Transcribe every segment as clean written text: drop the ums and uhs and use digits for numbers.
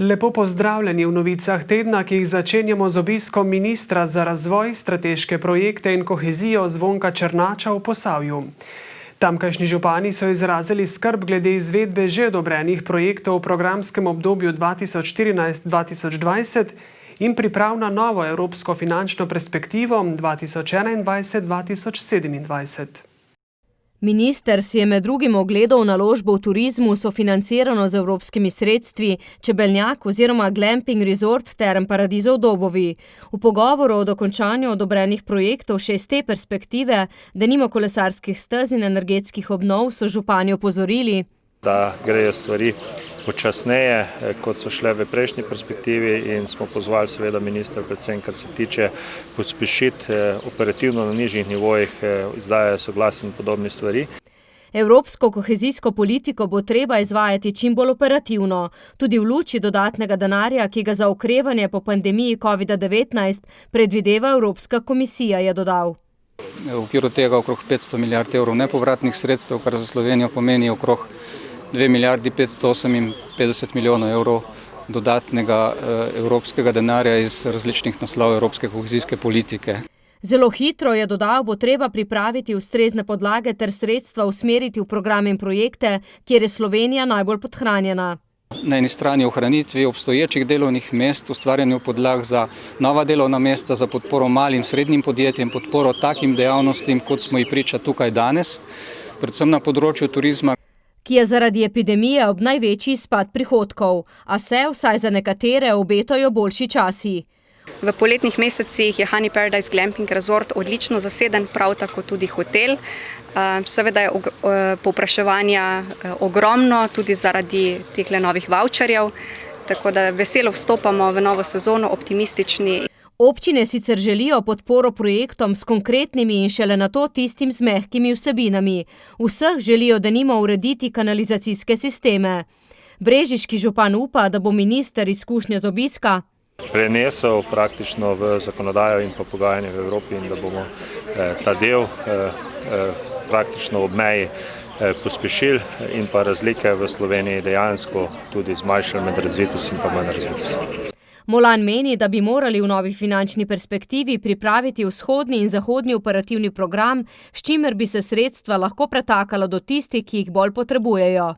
Lepo pozdravljeni v novicah tedna, ki jih začenjamo z obiskom ministra za razvoj, strateške projekte in kohezijo Zvonka Černača v Posavju. Tamkajšnji župani so izrazili skrb glede izvedbe že odobrenih projektov v programskem obdobju 2014-2020 in priprav na novo evropsko finančno perspektivo 2021-2027. Minister si je med drugim ogledal naložbo v turizmu sofinancirano z evropskimi sredstvi Čebeljak oziroma Glamping Resort Term Paradiso v Dobovi. V pogovoru o dokončanju odobrenih projektov še iz te perspektive, denimo kolesarskih stez in energetskih obnov, so župani opozorili, da grejo stvari počasneje, kot so šle v prejšnji perspektivi, in smo pozvali seveda ministra, predvsem kar se tiče pospešiti operativno na nižjih nivojih, izdajajo soglasje in podobne stvari. Evropsko kohezijsko politiko bo treba izvajati čim bolj operativno, tudi v luči dodatnega denarja, ki ga za okrevanje po pandemiji COVID-19 predvideva Evropska komisija, je dodal. V okviru tega okrog 500 milijard evrov nepovratnih sredstev, kar za Slovenijo pomeni okrog 2 milijardi 558 milijonov evrov dodatnega evropskega denarja iz različnih naslovov evropske kohezijske politike. Zelo hitro, je dodal, bo treba pripraviti ustrezne podlage ter sredstva usmeriti v programe in projekte, kjer je Slovenija najbolj podhranjena. Na eni strani ohranitvi obstoječih delovnih mest, ustvarjanju podlag za nova delovna mesta, za podporo malim, srednjim podjetjem, podporo takim dejavnostim, kot smo jih priča tukaj danes, predvsem na področju turizma, ki je zaradi epidemije ob največji izpad prihodkov, a se, vsaj za nekatere, obetajo boljši časi. V poletnih mesecih je Honey Paradise Glamping Resort odlično zaseden, prav tako tudi hotel. Seveda je povpraševanja ogromno, tudi zaradi teh novih voucherjev, tako da veselo vstopamo v novo sezono, optimistični. Občine sicer želijo podporo projektom s konkretnimi in šele nato tistim z mehkimi vsebinami. Vseh želijo denimo urediti kanalizacijske sisteme. Brežiški župan upa, da bo minister izkušnje z obiska prenesel praktično v zakonodajo in pa pogajanje v Evropi in da bomo ta del praktično ob meji pospešili in pa razlike v Sloveniji dejansko tudi zmanjšali med razvitostjo in pa manj razvitostjo. Molan meni, da bi morali v novi finančni perspektivi pripraviti vzhodni in zahodni operativni program, s čimer bi se sredstva lahko pretakala do tistih, ki jih bolj potrebujejo.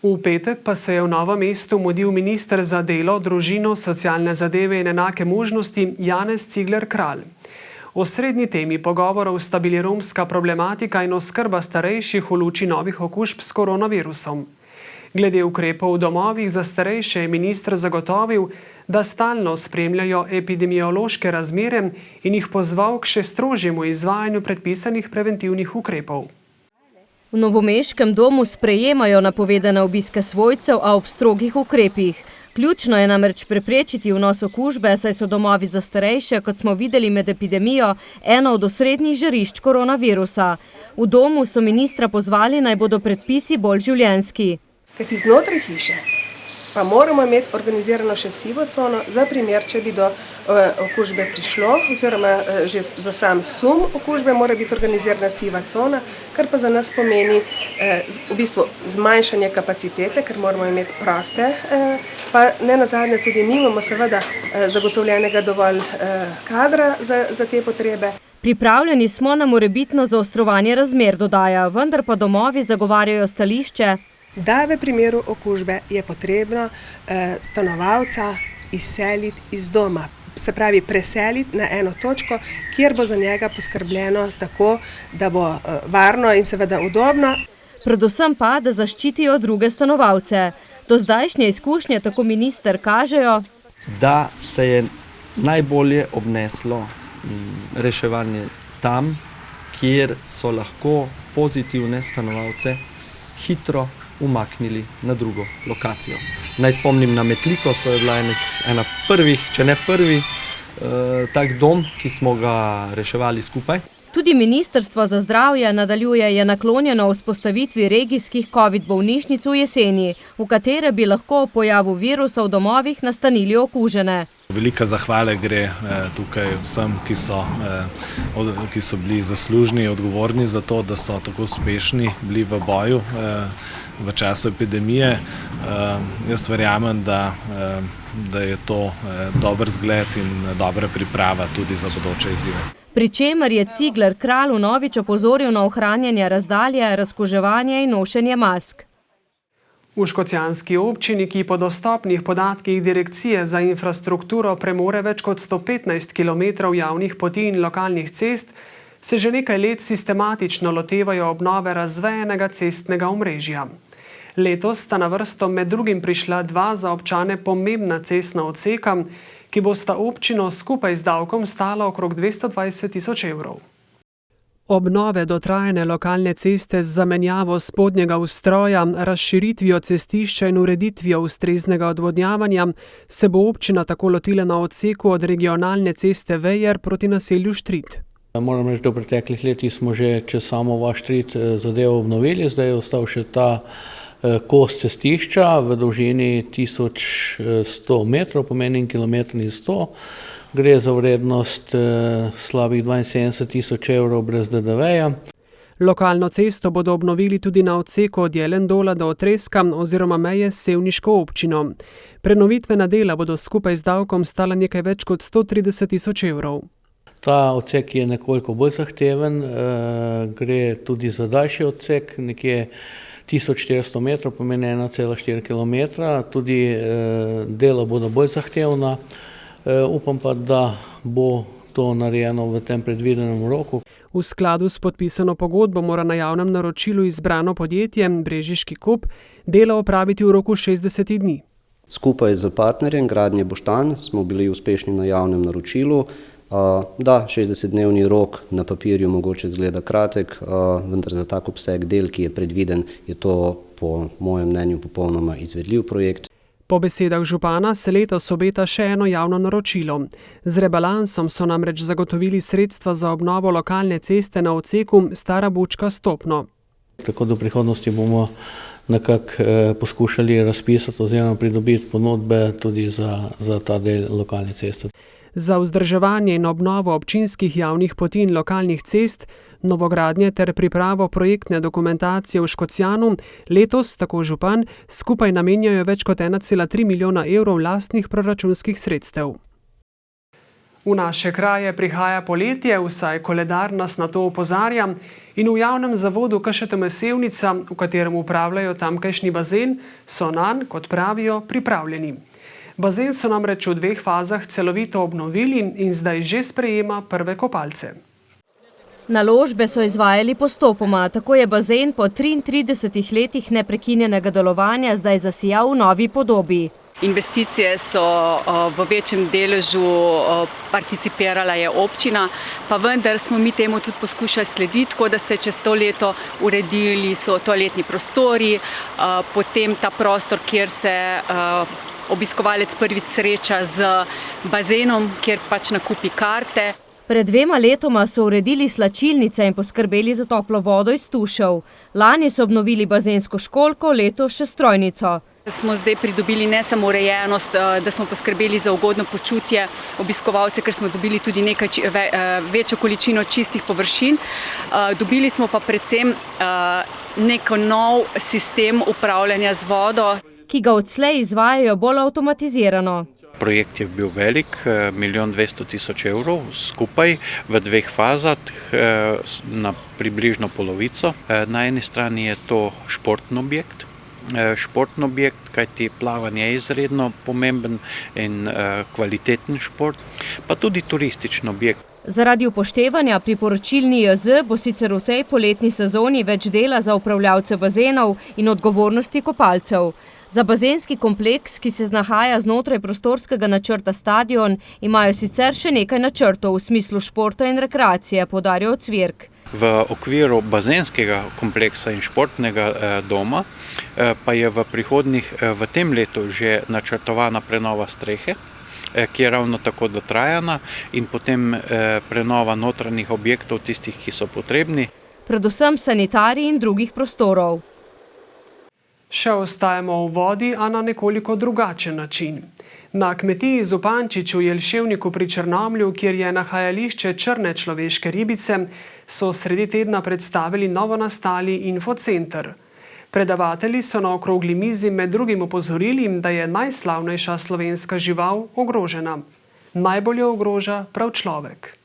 V petek pa se je v Novem mestu mudil minister za delo, družino, socialne zadeve in enake možnosti Janez Cigler Kralj. Osrednji temi pogovorov sta bili romska problematika in oskrba starejših v luči novih okužb s koronavirusom. Glede ukrepov v domovih za starejše je minister zagotovil, da stalno spremljajo epidemiološke razmere in jih pozval k še strožjemu izvajanju predpisanih preventivnih ukrepov. V novomeškem domu sprejemajo napovedane obiske svojcev, a ob strogih ukrepih. Ključno je namreč preprečiti vnos okužbe, saj so domovi za starejše, kot smo videli med epidemijo, eno od osrednjih žarišč koronavirusa. V domu so ministra pozvali, naj bodo predpisi bolj življenjski. Kajti znotraj hiše pa moramo imeti organizirano še sivo cono, za primer, če bi do okužbe prišlo, oziroma že za sam sum okužbe mora biti organizirana siva cona, kar pa za nas pomeni v bistvu zmanjšanje kapacitete, ker moramo imeti proste, pa ne nazadnje tudi nimamo seveda zagotovljenega dovolj kadra za te potrebe. Pripravljeni smo na morebitno zaostrovanje razmer, dodaja, vendar pa domovi zagovarjajo stališče, da v primeru okužbe je potrebno stanovalca izseliti iz doma. Se pravi, preseliti na eno točko, kjer bo za njega poskrbljeno tako, da bo varno in seveda udobno. Predvsem pa, da zaščitijo druge stanovalce. Do zdajšnje izkušnje, tako minister, kažejo, da se je najbolje obneslo reševanje tam, kjer so lahko pozitivne stanovalce hitro umaknili na drugo lokacijo. Naj spomnim na Metliko, to je bila ena prvih, če ne prvi, tak dom, ki smo ga reševali skupaj. Tudi Ministrstvo za zdravje nadaljuje je naklonjeno vzpostavitvi regijskih COVID bolnišnic v jeseni, v katere bi lahko o pojavu virusa v domovih nastanili okužene. Velika zahvala gre tukaj vsem, ki so bili zaslužni, odgovorni za to, da so tako uspešni bili v boju v času epidemije. Jaz verjamem, da je to dober zgled in dobra priprava tudi za bodoče izzive. Pri čemer je Cigler Kralj vnovič opozoril na ohranjanje razdalje, razkuževanje in nošenje mask. V škocjanski občini, ki po dostopnih podatkih Direkcije za infrastrukturo premore več kot 115 km javnih poti in lokalnih cest, se že nekaj let sistematično lotevajo obnove razvejenega cestnega omrežja. Letos sta na vrsto med drugim prišla dva za občane pomembna cestna odseka, ki bosta občino skupaj z davkom stala okrog 220 tisoč evrov. Obnove dotrajane lokalne ceste z zamenjavo spodnjega ustroja, razširitvijo cestišča in ureditvijo ustreznega odvodnjavanja se bo občina tako lotila na odseku od regionalne ceste Vejer proti naselju Štrit. Moram reči, da v preteklih letih smo že čez samo vas Štrit zadevo obnovili, zdaj je ostal še ta kos cestišča v dolžini 1100 metrov, pomeni 1,1 km. Gre za vrednost slabih 72 tisoč evrov brez DDV-ja. Lokalno cesto bodo obnovili tudi na odseku od Jelendola do Otreska oziroma meje s sevniško občino. Prenovitvena dela bodo skupaj z davkom stala nekaj več kot 130 tisoč evrov. Ta odsek je nekoliko bolj zahteven, gre tudi za daljši odsek, nekje 1400 metrov, pomeni 1,4 km. Tudi dela bodo bolj zahtevna. Upam pa, da bo to narejeno v tem predvidenem roku. V skladu s podpisano pogodbo mora na javnem naročilu izbrano podjetje Brežiški Kop dela opraviti v roku 60 dni. Skupaj z partnerjem Gradnje Boštanj smo bili uspešni na javnem naročilu. Da, 60-dnevni rok na papirju mogoče izgleda kratek, vendar za tak obseg del, ki je predviden, je to po mojem mnenju popolnoma izvedljiv projekt. Po besedah župana se letos obeta še eno javno naročilo. Z rebalansom so namreč zagotovili sredstva za obnovo lokalne ceste na odseku Stara Bučka-Stopno. Tako da v prihodnosti bomo nekako poskušali razpisati oziroma pridobiti ponudbe tudi za ta del lokalne ceste. Za vzdrževanje in obnovo občinskih javnih poti in lokalnih cest, novogradnje ter pripravo projektne dokumentacije v Škocjanu letos, tako župan, skupaj namenjajo več kot 1,3 milijona evrov lastnih proračunskih sredstev. V naše kraje prihaja poletje, vsaj koledar nas na to opozarja, in v javnem zavodu KŠTM Sevnica, v katerem upravljajo tamkajšnji bazen, so nanj, kot pravijo, pripravljeni. Bazen so namreč v 2 fazah celovito obnovili in zdaj že sprejema prve kopalce. Naložbe so izvajali postopoma, tako je bazen po 33 letih neprekinjenega delovanja zdaj zasijal v novi podobi. Investicije so v večjem deležu participirala je občina, pa vendar smo mi temu tudi poskušali slediti, tako da se čez to leto uredili so toaletni prostori, potem ta prostor, kjer se obiskovalec prvič sreča z bazenom, kjer pač nakupi karte. Pred 2 letoma so uredili slačilnice in poskrbeli za toplo vodo iz tušev. Lani so obnovili bazensko školjko, letos še strojnico. Smo zdaj pridobili ne samo urejenost, da smo poskrbeli za ugodno počutje obiskovalce, ker smo dobili tudi nekaj večjo količino čistih površin. Dobili smo pa predvsem nek nov sistem upravljanja z vodo, ki ga odslej izvajajo bolj avtomatizirano. Projekt je bil velik, 1 200 000 evrov skupaj v 2 fazah na približno polovico. Na eni strani je to športni objekt, kajti plavanje je izredno pomemben in kvaliteten šport, pa tudi turistični objekt. Zaradi upoštevanja priporočil NIJZ bo sicer v tej poletni sezoni več dela za upravljavce bazenov in odgovornosti kopalcev. Za bazenski kompleks, ki se nahaja znotraj prostorskega načrta Stadion, imajo sicer še nekaj načrtov v smislu športa in rekreacije, poudarja Ocvirk. V okviru bazenskega kompleksa in športnega doma pa je v tem letu že načrtovana prenova strehe, ki je ravno tako dotrajana, in potem prenova notranjih objektov, tistih, ki so potrebni. Predvsem sanitarij in drugih prostorov. Še ostajamo v vodi, a na nekoliko drugačen način. Na kmetiji Zupančič v Jelševniku pri Črnomlju, kjer je nahajališče črne človeške ribice, so sredi tedna predstavili novonastali infocenter. Predavatelji so na okrogli mizi med drugim opozorili, da je najslavnejša slovenska žival ogrožena. Najbolj jo ogroža prav človek.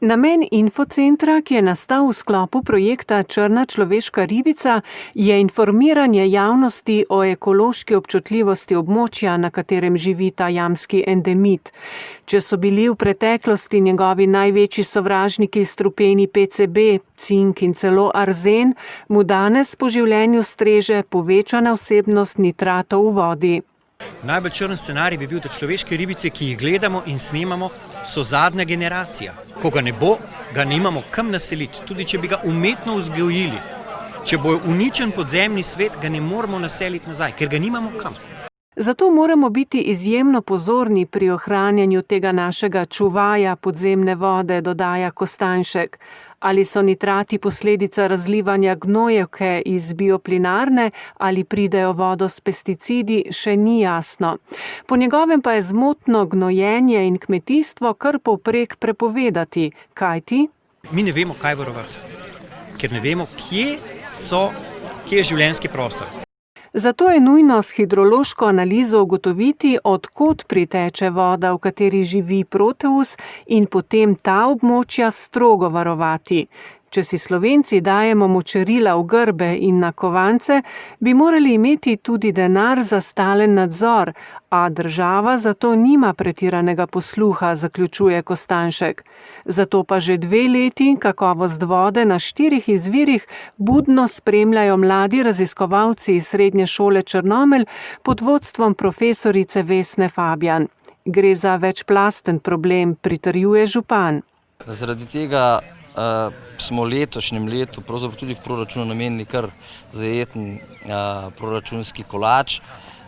Namen infocentra, ki je nastal v sklopu projekta Črna človeška ribica, je informiranje javnosti o ekološki občutljivosti območja, na katerem živi ta jamski endemit. Če so bili v preteklosti njegovi največji sovražniki strupeni PCB, cink in celo arzen, mu danes po življenju streže povečana vsebnost nitratov v vodi. Najbolj črn scenarij bi bil, da človeške ribice, ki jih gledamo in snemamo, so zadnja generacija. Ko ga ne bo, ga nimamo kam naseliti, tudi če bi ga umetno vzgojili. Če bo uničen podzemni svet, ga ne moremo naseliti nazaj, ker ga nimamo kam. Zato moramo biti izjemno pozorni pri ohranjanju tega našega čuvaja podzemne vode, dodaja Kostanjšek. Ali so nitrati posledica razlivanja gnojevke iz bioplinarne ali pridejo vodo s pesticidi, še ni jasno. Po njegovem pa je zmotno gnojenje in kmetijstvo kar povprek prepovedati. Kajti? Mi ne vemo, kaj varovati, ker ne vemo, kje je življenjski prostor. Zato je nujno s hidrološko analizo ugotoviti, od kod priteče voda, v kateri živi Proteus, in potem ta območja strogo varovati. Če si Slovenci dajemo močerila v grbe in na kovance, bi morali imeti tudi denar za stalen nadzor, a država zato nima pretiranega posluha, zaključuje Kostanjšek. Zato pa že 2 leti kakovost vode na 4 izvirih budno spremljajo mladi raziskovalci iz Srednje šole Črnomelj pod vodstvom profesorice Vesne Fabjan. Gre za večplasten problem, pritrjuje župan. Zaradi tega smo letošnjem letu pravzaprav tudi v proračunu namenili kar zajeten proračunski kolač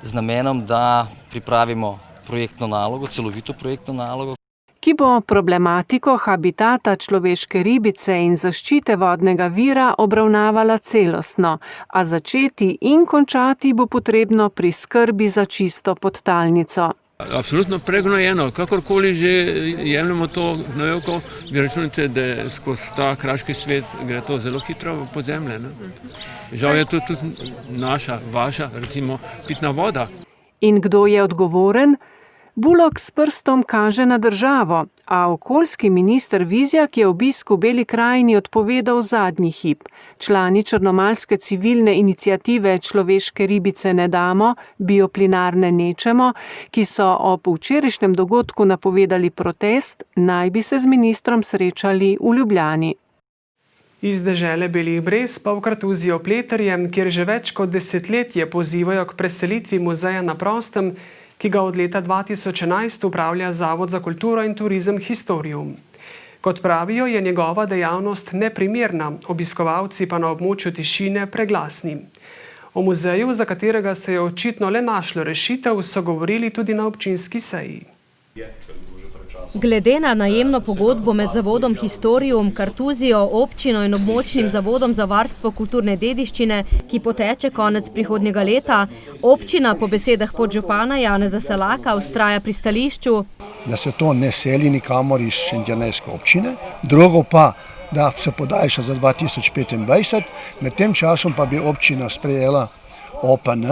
z namenom, da pripravimo projektno nalogo, celovito projektno nalogo, ki bo problematiko habitata človeške ribice in zaščite vodnega vira obravnavala celostno, a začeti in končati bo potrebno pri skrbi za čisto podtalnico. Absolutno pregnojeno, kakorkoli že jemljemo to gnojevko, vi računate, da skozi ta kraški svet gre to zelo hitro v podzemlje. Žal je to tudi naša, vaša, recimo, pitna voda. In kdo je odgovoren? Bulok s prstom kaže na državo, a okoljski minister Vizjak je obisk v Beli krajini odpovedal zadnji hip. Člani črnomaljske civilne iniciative Človeške ribice ne damo, bioplinarne nečemo, ki so ob včerajšnjem dogodku napovedali protest, naj bi se z ministrom srečali v Ljubljani. Iz dežele Belih brez pa v Kartuzijo Pleterjem, kjer že več kot desetletje pozivajo k preselitvi muzeja na prostem, ki ga od leta 2011 upravlja Zavod za kulturo in turizem Historium. Kot pravijo, je njegova dejavnost neprimerna, obiskovalci pa na območju tišine preglasni. O muzeju, za katerega se je očitno le našlo rešitev, so govorili tudi na občinski seji. Glede na najemno pogodbo med Zavodom Historium, Kartuzijo, občino in območnim zavodom za varstvo kulturne dediščine, ki poteče konec prihodnjega leta, občina po besedah podžupana Janeza Selaka vztraja pri stališču, da se to ne seli nikamor iz šentjernejske občine, drugo pa, da se podajša za 2025, med tem časom pa bi občina sprejela OPN,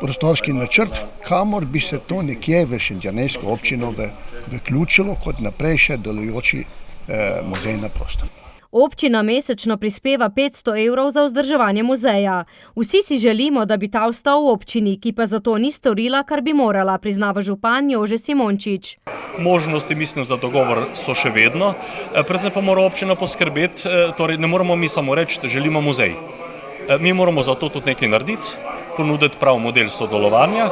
prostorski načrt, kamor bi se to nekje v šentjernejsko občino vključilo kot naprej še delujoči muzej na prostem. Občina mesečno prispeva 500 evrov za vzdrževanje muzeja. Vsi si želimo, da bi ta ostal v občini, ki pa zato ni storila, kar bi morala, priznava župan Jože Simončič. Možnosti, mislim, za dogovor so še vedno, predvsem pa mora občina poskrbeti, torej ne moramo mi samo reči, da želimo muzej. Mi moramo zato tudi nekaj narediti, ponuditi prav model sodelovanja,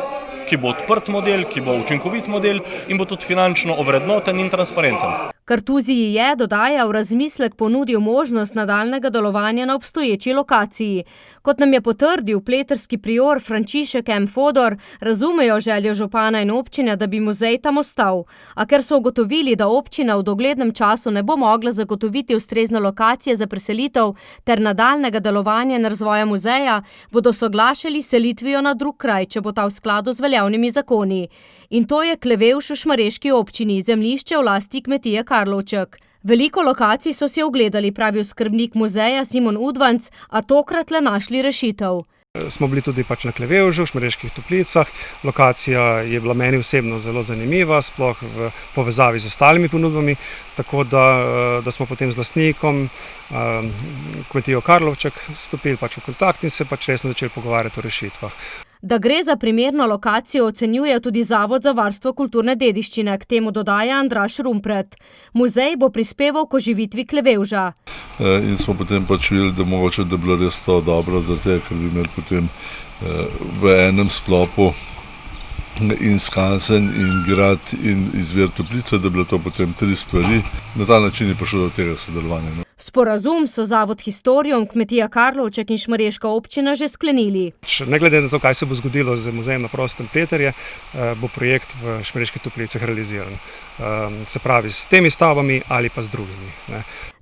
ki bo odprt model, ki bo učinkovit model in bo tudi finančno ovrednoten in transparenten. Kartuziji je, dodaja, v razmislek ponudil možnost nadaljnega delovanja na obstoječi lokaciji. Kot nam je potrdil pleterski prior Frančišek M. Fodor, razumejo željo župana in občine, da bi muzej tam ostal. A ker so ugotovili, da občina v doglednem času ne bo mogla zagotoviti ustrezne lokacije za preselitev ter nadaljnega delovanja in razvoja muzeja, bodo soglašali selitvijo na drug kraj, če bo ta v skladu z veljavnimi zakoni. In to je Klevevš v šmareški občini, zemljišče v lasti kmetije Karlovček. Veliko lokacij so si ogledali, pravi oskrbnik muzeja Simon Udvanc, a tokrat le našli rešitev. Smo bili tudi na Klevevžu, v Šmarjeških Toplicah. Lokacija je bila meni osebno zelo zanimiva, sploh v povezavi z ostalimi ponudbami, tako da smo potem z lastnikom kmetijo Karlovček stopili v kontakt in se resno začeli pogovarjati o rešitvah. Da gre za primerno lokacijo, ocenjuje tudi Zavod za varstvo kulturne dediščine, k temu dodaja Andraž Rumpret. Muzej bo prispeval k oživitvi Klevevža. In smo potem videli, da mogoče da bilo res to dobro, zaradi tega, ker bi imeli potem v enem sklopu in skansen, in grad, in izvir Toplice, da bi bilo to potem 3 stvari. Na ta način je prišlo do tega sodelovanja. Sporazum so Zavod Historium, kmetija Karlovček in Šmarješka občina že sklenili. Ne glede na to, kaj se bo zgodilo z muzejem na prostem Peterje, bo projekt v Šmarjeških Toplicah realiziran. Se pravi, s temi stavbami ali pa z drugimi.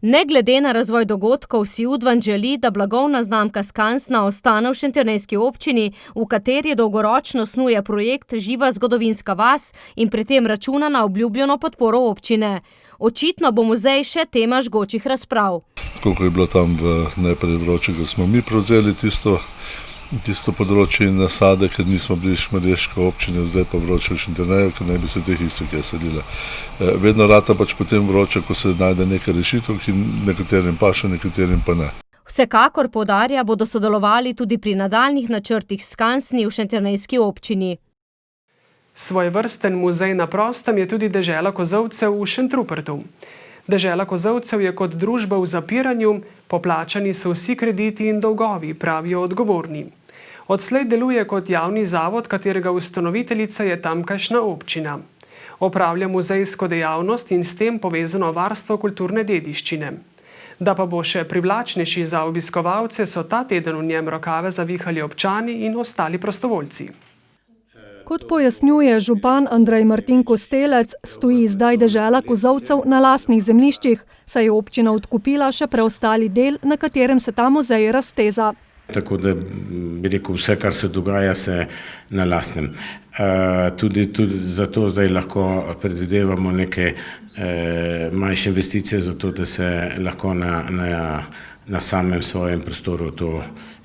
Ne glede na razvoj dogodkov si Udvanc želi, da blagovna znamka Skansna ostane v šentjernejski občini, v kateri dolgoročno snuje projekt Živa zgodovinska vas in pri tem računa na obljubljeno podporo občine. Očitno bo muzej še tema žgočih razprav. Koliko je bilo tam najprej vroče, ko smo mi prevzeli tisto področje in nasade, ker nismo bili šmarješka občina, zdaj pa vroče v Šentjerneju, ker ne bi se teh istih sadile. Vedno rata potem vroče, ko se najde neka rešitev, ki nekaterim paše, nekaterim pa ne. Vsekakor poudarja, bodo sodelovali tudi pri nadaljnjih načrtih Skansni v šentjernejski občini. Svojevrsten muzej na prostem je tudi dežela kozolcev v Šentrupertu. Dežela kozolcev je kot družba v zapiranju, poplačani so vsi krediti in dolgovi, pravijo odgovorni. Odslej deluje kot javni zavod, katerega ustanoviteljica je tamkajšnja občina. Opravlja muzejsko dejavnost in s tem povezano varstvo kulturne dediščine. Da pa bo še privlačnejši za obiskovalce, so ta teden v njem rokave zavihali občani in ostali prostovoljci. Kot pojasnjuje župan Andrej Martin Kostelec, stoji zdaj dežela kozolcev na lastnih zemljiščih, saj je občina odkupila še preostali del, na katerem se ta muzej razteza. Tako da bi rekel, vse, kar se dogaja, se na lastnem. Tudi zato zdaj lahko predvidevamo neke manjše investicije, zato da se lahko na samem svojem prostoru to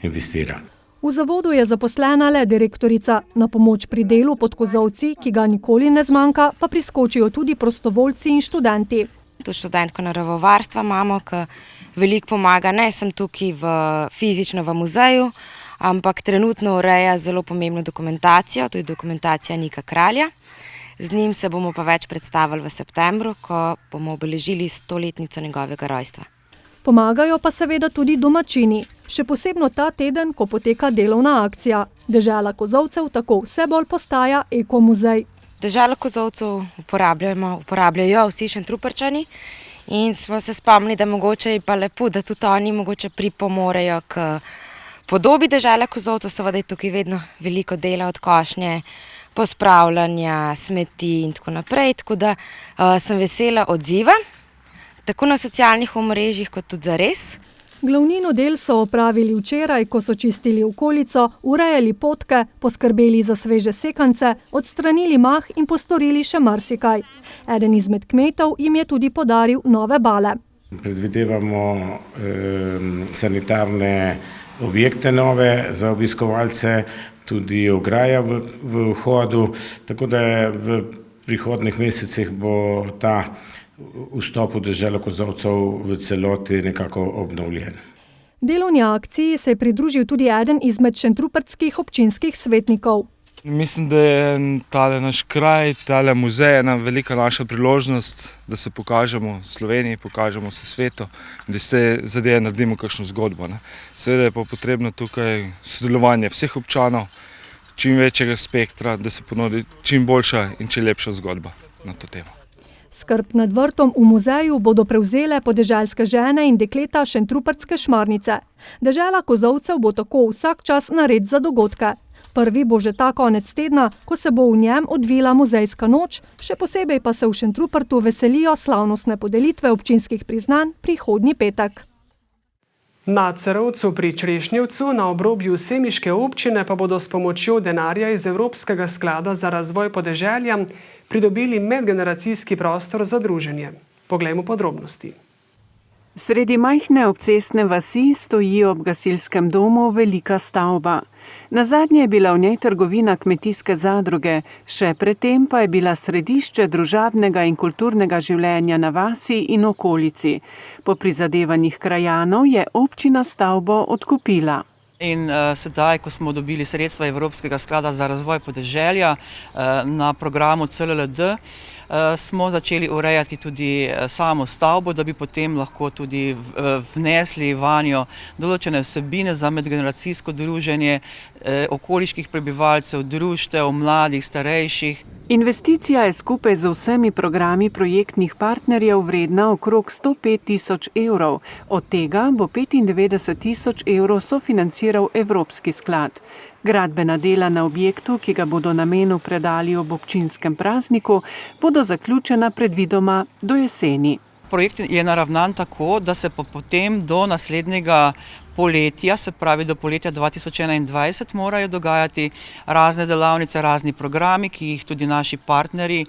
investira. V zavodu je zaposlena le direktorica. Na pomoč pri delu pod kozolci, ki ga nikoli ne zmanjka, pa priskočijo tudi prostovoljci in študenti. Tudi študentko naravovarstva imamo, ki veliko pomaga, ne sem tukaj fizično v muzeju, ampak trenutno ureja zelo pomembno dokumentacijo, to je dokumentacija Nika Kralja. Z njim se bomo pa več predstavili v septembru, ko bomo obeležili 100-letnico njegovega rojstva. Pomagajo pa seveda tudi domačini, še posebno ta teden, ko poteka delovna akcija. Dežela kozolcev tako vse bolj postaja ekomuzej. Deželo kozolcev uporabljajo vsi Šentruperčani in smo se spomnili, da mogoče je pa lepo, da tudi oni mogoče pripomorejo k podobi dežele kozolcev. Seveda je tukaj vedno veliko dela od košnje, pospravljanja, smeti in tako naprej, tako da sem vesela odziva. Tako na socialnih omrežjih, kot tudi zares. Glavnino del so opravili včeraj, ko so čistili okolico, urejali potke, poskrbeli za sveže sekance, odstranili mah in postorili še marsikaj. Eden izmed kmetov jim je tudi podaril nove bale. Predvidevamo sanitarne objekte nove za obiskovalce, tudi ograja v vhodu, tako da v prihodnjih mesecih bo ta vstop v deželo kozolcev v celoti nekako obnovljen. Delovni akciji se je pridružil tudi eden izmed šentrupertskih občinskih svetnikov. Mislim, da je tale naš kraj, tale muzej ena velika naša priložnost, da se pokažemo Sloveniji, pokažemo se svetu, da se zadeve naredimo kakšno zgodbo. Seveda je pa potrebno tukaj sodelovanje vseh občanov, čim večjega spektra, da se ponudi čim boljša in čim lepša zgodba na to temo. Skrb nad vrtom v muzeju bodo prevzele podeželske žene in dekleta šentrupertske šmarnice. Dežela kozolcev bo tako vsak čas nared za dogodke. Prvi bo že ta konec tedna, ko se bo v njem odvila muzejska noč, še posebej pa se v Šentrupertu veselijo slavnostne podelitve občinskih priznanj prihodnji petek. Na Cerovcu pri Črešnjevcu na obrobju semiške občine pa bodo s pomočjo denarja iz Evropskega sklada za razvoj podeželja pridobili medgeneracijski prostor za druženje. Poglejmo podrobnosti. Sredi majhne obcestne vasi stoji ob gasilskem domu velika stavba. Nazadnje je bila v njej trgovina kmetijske zadruge, še predtem pa je bila središče družabnega in kulturnega življenja na vasi in okolici. Po prizadevanjih krajanov je občina stavbo odkupila. In sedaj, ko smo dobili sredstva Evropskega sklada za razvoj podeželja na programu CLLD, smo začeli urejati tudi samo stavbo, da bi potem lahko tudi vnesli vanjo določene vsebine za medgeneracijsko druženje okoliških prebivalcev, društev, mladih, starejših. Investicija je skupaj z vsemi programi projektnih partnerjev vredna okrog 105 000 evrov. Od tega bo 95 000 evrov sofinanciral Evropski sklad. Gradbena dela na objektu, ki ga bodo namenu predali ob občinskem prazniku, bodo zaključena predvidoma do jeseni. Projekt je naravnan tako, da se potem do naslednjega poletja, se pravi do poletja 2021, morajo dogajati razne delavnice, razni programi, ki jih tudi naši partnerji,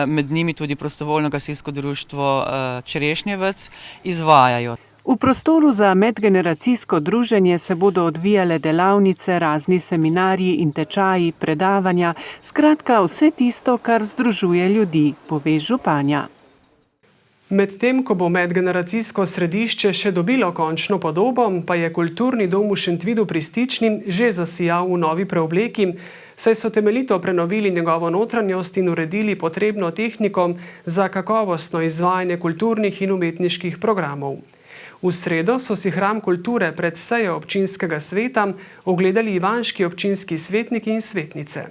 med njimi tudi prostovoljno gasilsko društvo Čerešnjevec, izvajajo. V prostoru za medgeneracijsko druženje se bodo odvijale delavnice, razni seminarji in tečaji, predavanja, skratka vse tisto, kar združuje ljudi, pove županja. Medtem, ko bo medgeneracijsko središče še dobilo končno podobo, pa je kulturni dom v Šentvidu pri Stični že zasijal v novi preobleki, saj so temeljito prenovili njegovo notranjost in uredili potrebno tehniko za kakovostno izvajanje kulturnih in umetniških programov. V sredo so si hram kulture pred sejo občinskega sveta ogledali ivanški občinski svetniki in svetnice.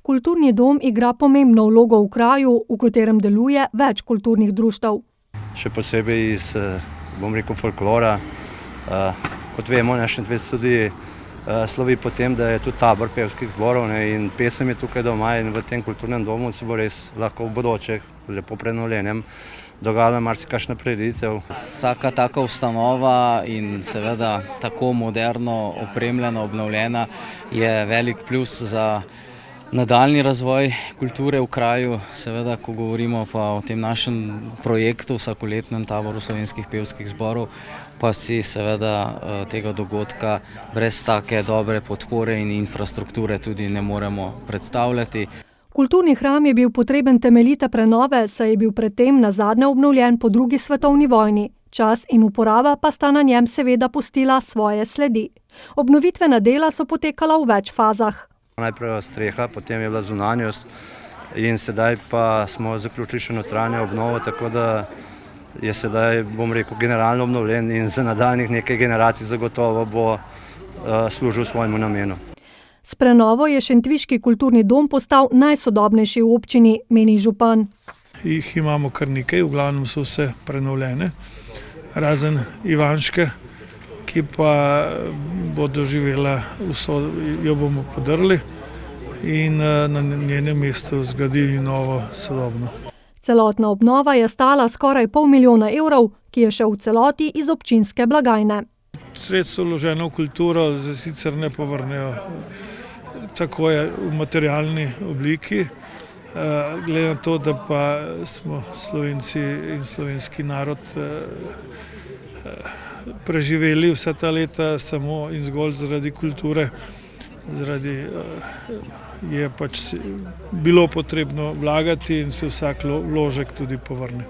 Kulturni dom igra pomembno vlogo v kraju, v katerem deluje več kulturnih društev. Še posebej iz, folklora. Kot vemo, Šentvid tudi slovi po tem, da je tudi tabor pevskih zborov in pesem je tukaj doma in v tem kulturnem domu se bo res lahko v bodoče, lepo prenovljenem, dogajala marsikakšna prireditev. Vsaka taka ustanova in seveda tako moderno opremljena, obnovljena je velik plus za nadaljni razvoj kulture v kraju. Seveda, ko govorimo pa o tem našem projektu, vsakoletnem taboru slovenskih pevskih zborov, pa si seveda tega dogodka brez take dobre podpore in infrastrukture tudi ne moremo predstavljati. Kulturni hram je bil potreben temeljite prenove, saj je bil predtem nazadnje obnovljen po drugi svetovni vojni. Čas in uporaba pa sta na njem seveda pustila svoje sledi. Obnovitvena dela so potekala v več fazah. Najprej streha, potem je bila zunanjost in sedaj pa smo zaključili še notranjo obnovo, tako da je sedaj, generalno obnovljen in za nadaljnjih nekaj generacij zagotovo bo služil svojemu namenu. S prenovo je šentviški kulturni dom postal najsodobnejši v občini, meni župan. Jih imamo kar nekaj, v glavnem so vse prenovljene, razen ivanške, ki pa bo doživela jo bomo podrli in na njenem mestu zgradili novo sodobno. Celotna obnova je stala skoraj 500 000 evrov, ki je šel v celoti iz občinske blagajne. Sredstva vložena v kulturo sicer ne povrnejo tako je v materialni obliki, glede na to, da pa smo Slovenci in slovenski narod preživeli vsa ta leta samo in zgolj zaradi kulture, je pač bilo potrebno vlagati in se vsak vložek tudi povrne.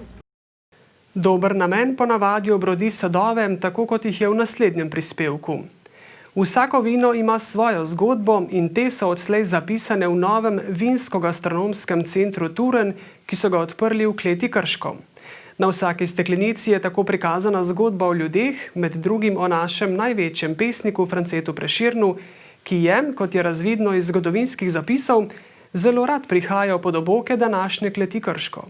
Dober namen ponavadi obrodi sadove, tako kot jih je v naslednjem prispevku. Vsako vino ima svojo zgodbo in te so odslej zapisane v novem vinsko-gastronomskem centru Turen, ki so ga odprli v kleti Krško. Na vsaki steklenici je tako prikazana zgodba o ljudeh, med drugim o našem največjem pesniku Francetu Prešernu, ki je, kot je razvidno iz zgodovinskih zapisov, zelo rad prihajal pod oboke današnje kleti Krško.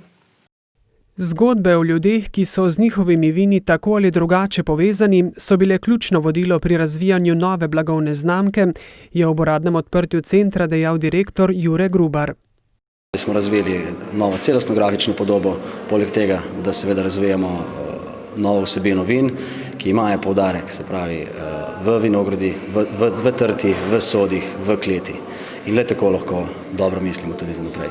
Zgodbe o ljudeh, ki so z njihovimi vini tako ali drugače povezani, so bile ključno vodilo pri razvijanju nove blagovne znamke, je ob uradnem odprtju centra dejal direktor Jure Grubar. Smo razvili novo celostno grafično podobo, poleg tega, da seveda razvijamo novo vsebino vin, ki imajo poudarek, se pravi v vinogradi, v trti, v sodih, v kleti. In le tako lahko dobro mislimo tudi za naprej.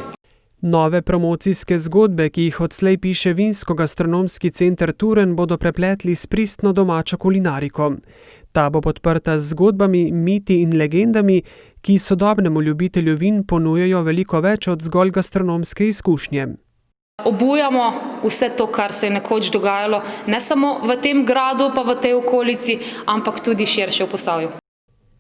Nove promocijske zgodbe, ki jih odslej piše Vinsko-gastronomski center Turen, bodo prepletli s pristno domačo kulinariko. Ta bo podprta z zgodbami, miti in legendami, ki sodobnemu ljubitelju vin ponujajo veliko več od zgolj gastronomske izkušnje. Obujamo vse to, kar se je nekoč dogajalo, ne samo v tem gradu pa v tej okolici, ampak tudi širše v Posavju.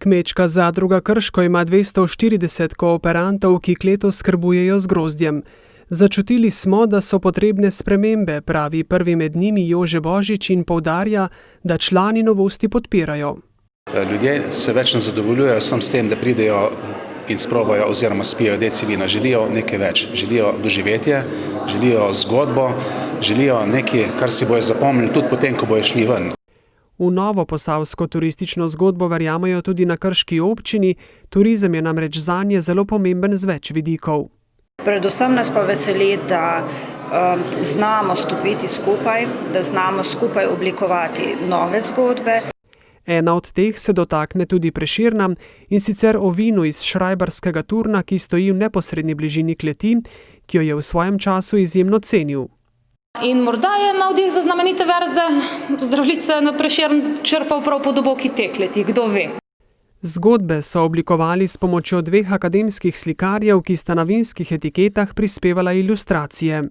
Kmečka zadruga Krško ima 240 kooperantov, ki kleto skrbujejo z grozdjem. Začutili smo, da so potrebne spremembe, pravi prvi med njimi Jože Božič in poudarja, da člani novosti podpirajo. Ljudje se več ne zadovoljujejo sam s tem, da pridejo in sprobajo oziroma spijo deci vina. Želijo nekaj več, želijo doživetje, želijo zgodbo, želijo nekaj, kar si bojo zapomnili tudi potem, ko bojo šli ven. V novo posavsko turistično zgodbo verjamajo tudi na krški občini, turizem je namreč zanje zelo pomemben z več vidikov. Predvsem nas pa veseli, da znamo stopiti skupaj, da znamo skupaj oblikovati nove zgodbe. Ena od teh se dotakne tudi Prešerna, in sicer o vinu iz šrajbarskega Turna, ki stoji v neposredni bližini kleti, ki jo je v svojem času izjemno cenil. In morda je navdih za znamenite verze Zdravljice na Prešern črpal prav po doboki te kleti, kdo ve. Zgodbe so oblikovali s pomočjo dveh akademskih slikarjev, ki sta na vinskih etiketah prispevala ilustracije.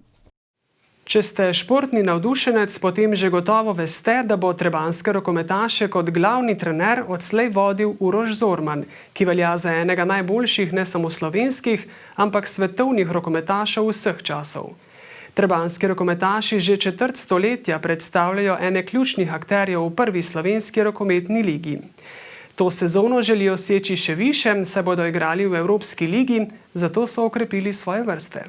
Če ste športni navdušenec, potem že gotovo veste, da bo trebanjske rokometaše kot glavni trener odslej vodil Uroš Zorman, ki velja za enega najboljših ne samo slovenskih, ampak svetovnih rokometašev vseh časov. Trebanjski rokometaši že četrt stoletja predstavljajo ene ključnih akterjev v prvi slovenski rokometni ligi. To sezono želijo seči še više, se bodo igrali v Evropski ligi, zato so okrepili svoje vrste.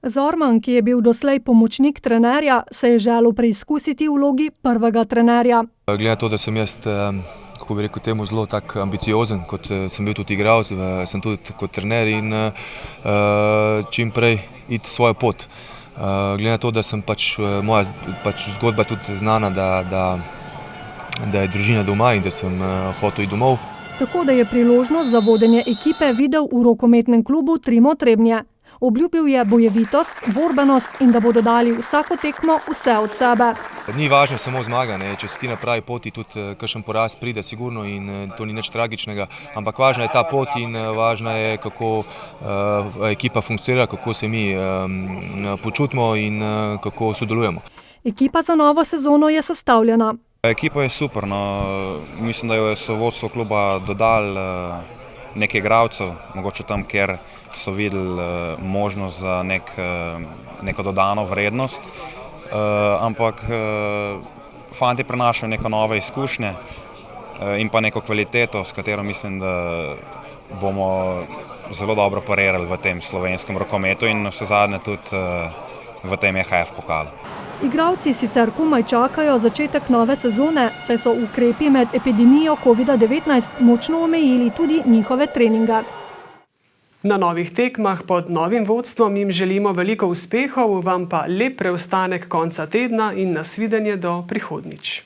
Zorman, ki je bil doslej pomočnik trenerja, se je želel preizkusiti v vlogi prvega trenerja. Glede na to, da sem jaz, kako bi rekel temu, zelo tak ambiciozen, kot sem bil tudi igralec, sem tudi kot trener in čim prej iti svojo pot. Glede na to, da sem moja zgodba tudi znana, da je družina doma in da sem hotel iti domov. Tako da je priložnost za vodenje ekipe videl v rokometnem klubu Trimo Trebnje. Obljubil je bojevitost, borbenost in da bodo dali vsako tekmo vse od sebe. Ni važno samo zmaga, če si ti na pravi poti, tudi kakšen poraz pride sigurno in to ni nič tragičnega, ampak važna je ta pot in važna je, kako ekipa funkcionira, kako se mi počutimo in kako sodelujemo. Ekipa za novo sezono je sestavljena. Ekipa je super, mislim, da so vodstvo kluba dodali nekaj igralcev, mogoče tam, kjer so videli možnost za neko dodano vrednost, ampak fanti prenašajo neko nove izkušnje in pa neko kvaliteto, s katero mislim, da bomo zelo dobro parirali v tem slovenskem rokometu in vsezadnje tudi v tem EHF pokalu. Igralci sicer komaj čakajo začetek nove sezone, saj so ukrepi med epidemijo COVID-19 močno omejili tudi njihove treninge. Na novih tekmah pod novim vodstvom jim želimo veliko uspehov, vam pa lep preostanek konca tedna in nasvidenje do prihodnjič.